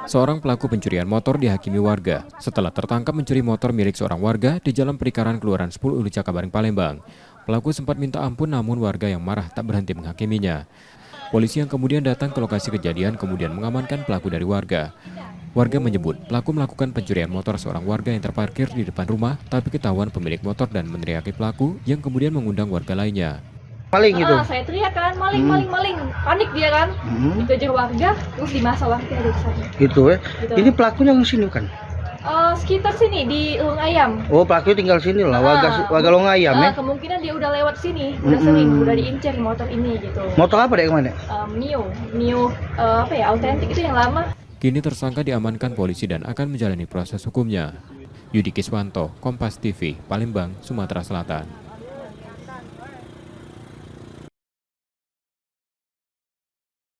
Seorang pelaku pencurian motor dihakimi warga setelah tertangkap mencuri motor milik seorang warga di Jalan Perikaran Kelurahan 10 Ulu Cakabaring, Palembang. Pelaku sempat minta ampun namun warga yang marah tak berhenti menghakiminya. Polisi yang kemudian datang ke lokasi kejadian kemudian mengamankan pelaku dari warga. Warga menyebut pelaku melakukan pencurian motor seorang warga yang terparkir di depan rumah, tapi ketahuan pemilik motor dan meneriaki pelaku yang kemudian mengundang warga lainnya. Maling itu. Saya teriak kan, maling. Panik dia kan. Dikejar warga, terus dimasa warga di sana. Gitu ya. Gitu. Ini pelakunya di sini kan? Sekitar sini di Lung Ayam. Oh, pelaku tinggal sini lah, warga Long Ayam ya. Kemungkinan dia udah lewat sini, udah sering, udah diincar motor ini gitu. Motor apa deh kemana? Mio, autentik itu yang lama. Kini tersangka diamankan polisi dan akan menjalani proses hukumnya. Yudi Kiswanto, Kompas TV, Palembang, Sumatera Selatan.